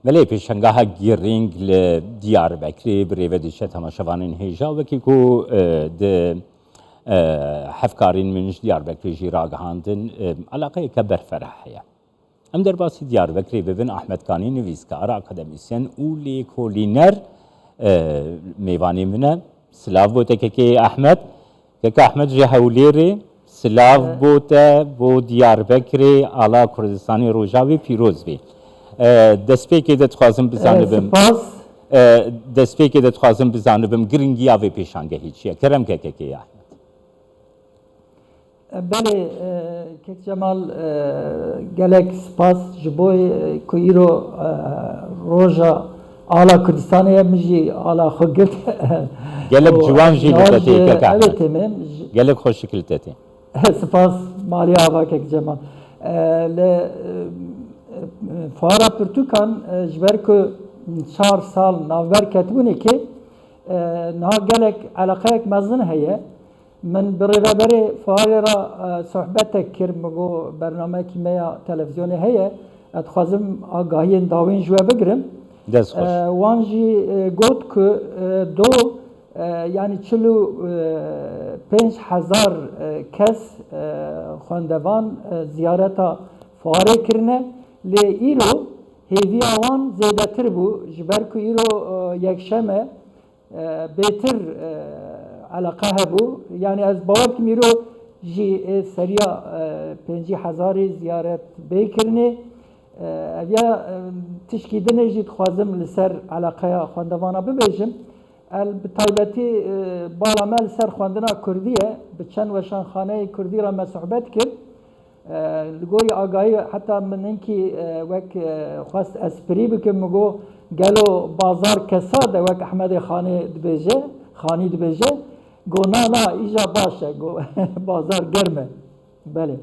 ملي پیشنگاه گیرینگ ل دیاربکری بریو دیشه تماشاوانین هیجا وکی کو د حفکارین منش دیاربکری جی راگهاندن علاقه کبر فرحیه. ام در باسی دیاربکری ببین احمد کانی نویسکار اکادمیسین اولی کولینر میوانی منه سلاف بوده که احمد جه هولیری سلاف بوده بو دیاربکری علا کردستانی روجاوی پیروز بی. دەستپێکی دەتخوازم بزانبم دەستپێکی دەتخوازم بزانبم گرنگی ئاوێ پێشانگەهی چییە کەرەم کەکەکەیە بەێ کێک جەمال gelek spas ji bo ku îro roja ala Kurdistanê min jî ala xwe girt gelek ciwan jî li te tê gelek xweşikil te tê spas maliye ava kek cemal li Fuara Pirtûkan ji ber ku 4 sal navber ketibûnê kê niha gelek eleqeyek mezin heye min bi rêveberê fuarê ra sohbetek kir min got bernameyekî me ya televizyonê heye ez dixwazim agahiyên dawên ji we bigirim wan jî got ku do yani 45,000 kes xwendevan ziyareta fuarê kirine lê îro hêviya wan zêdetir bû ji ber ku îro yekşeme bêtir eleqe hebû yani ez bawer dikim îro jî seriya 50,000 ziyaret bê kirinê ev ya tişkî dinê jî dixwazim li ser eleqeya xwendevana bibêjim bi taybetî bala me li ser xwendina Kurdî ye bi çend weşanxaneyê Kurdî re me sohbet kir li gorî agahî heta min hinkî wek xwest esprî bikim min got gelo bazar kesad e wek Ehmedê Xanî dibêje got na îja baş e got bazar germ e belê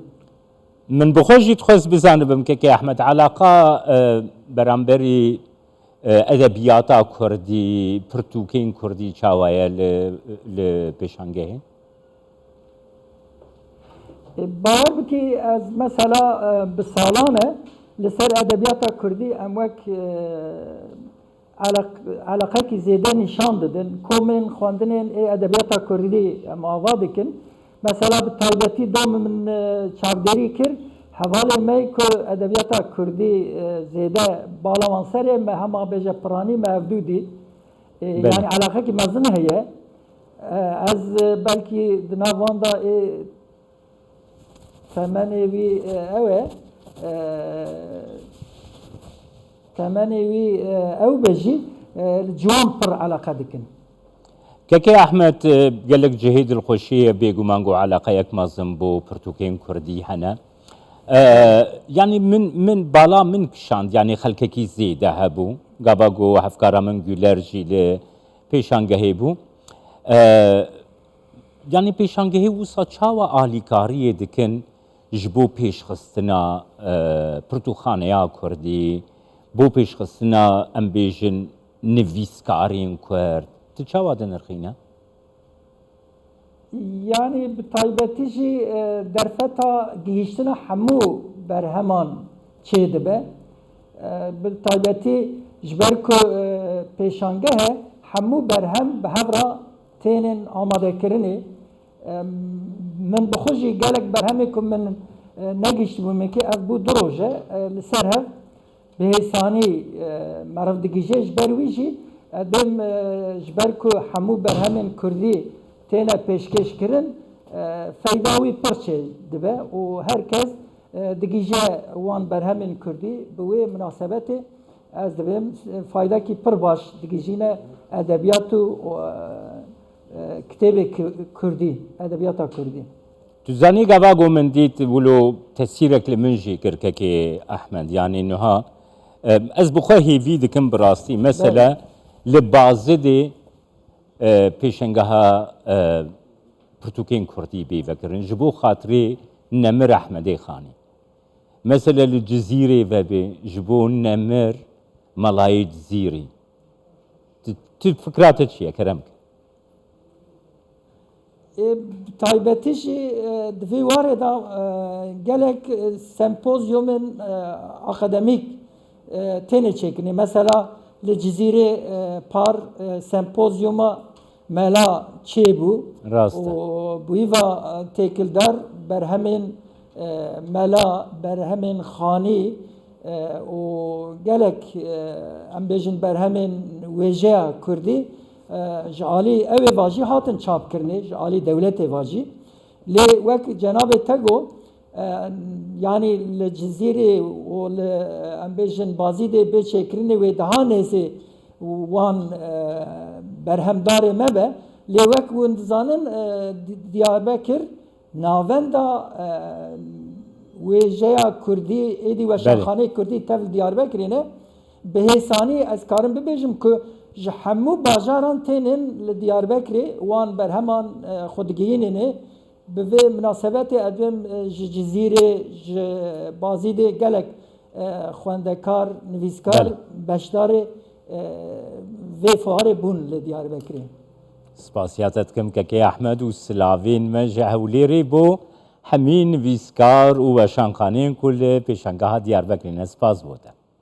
min bi xwe jî dixwest bizanibim keke Ehmed eleqa beramberî edebiyata Kurdî pirtûkên Kurdî çawa ye li pêşangehê باور بکە ez mesela bi salan e li ser edebiyata Kurdî em wek eleqekî zêde nîşan didin komên xwendinên edebiyata Kurdî em ava dikin mesela bi taybetî dom min çavderî kir hevalê me ku edebiyata Kurdî zêde bala wan serê me hema bêje piranî me ev dû dî yani eleqekî mezin heye ez belkî di nav wan da temenê wî ew e temenê wî ew be jî ciwan pir eleqe dikin keke Ehmed gelek cihê dilxweşî ye bêguman got eleqeyek mezin bû pirtûkên Kurdî hene yani min bala min kişand yani xelkekî zêde hebû gava got hevkara min Güler jî li pêşangehê bû yani pêşangehê wisa çawa alîkariyê dikin ji bo pêşxistina pirtûxaneya Kurdî bo pêşxistina em bêjin nivîskarên Kurd tu çawa dinirxîne yani bi taybetî jî derfeta gihîştina hemû berheman çê dibe bi taybetî ji ber ku pêşangehe hemû berhem bi hev re tênên amadekirinê min bi xwe jî gelek berhemê ku min negîştibûme kê ev bû du roj e li ser hev bi hêsanî meriv digîje ji ber wî jî dêm ji ber ku hemû berhemên Kurdî têne pêşkêş kirin feyda wî pir çê dibe û herkes digîje wan berhemên Kurdî bi wê münasebetê ez dibêm faydakî pir baş digîjîne edebiyat û kitêbê Kurdî edebiyata Kurdî tu zanî gava got min dît wilo tesîrek li min jî kir kekê Ehmed yani niha ez bi xwe hêvî dikim bi rastî mesela li Bazidê pêşengeha pirtûkên Kurdî bêvekirin ji bo xatirê Nemir Ehmedê Xanî mesela li Cizîrê vebê ji bo Nemir Melayê Cizîrî tu fikra te çi ye kerem taybetî jî di vê warê de gelek sempozyumên akademîk tene çekini. Mesela li Cizîrê par sempozyuma mela çêbû Rast e. û bûîva têkildar berhemên mela berhemên xanî û gelek em bêjin berhemên wêjeya Kurdî ji alî ew ê vajî hatin çapkirinê ji alî dewletê vajî. Lê wek cenabê te got yani li Cizîrê û li em bêjin bazî dê bêçêkirinê wê daha nêzê wan berhemdarê me be lê wek hûn dizanin Diyarbekir navenda wêjeya Kurdî êdî weşanxaneyê Kurdî tev Diyarbekirê ne bi hêsanî ez karim bibêjim ku ji hemû bajaran tênin li Diyarbekirê wan berheman xwe digihînê bi vê münasebetê edvêm ji Cizîrê ji bazî dê gelek xwendekar nivîskar beşdarê vê fuarê bûn li Diyarbekirê. سپاسیات دکم که احمد و سلاوین ما جهولیری بو همین ویسکار و شانخانین کل پیشنگاه دیاربکر سپاس بوده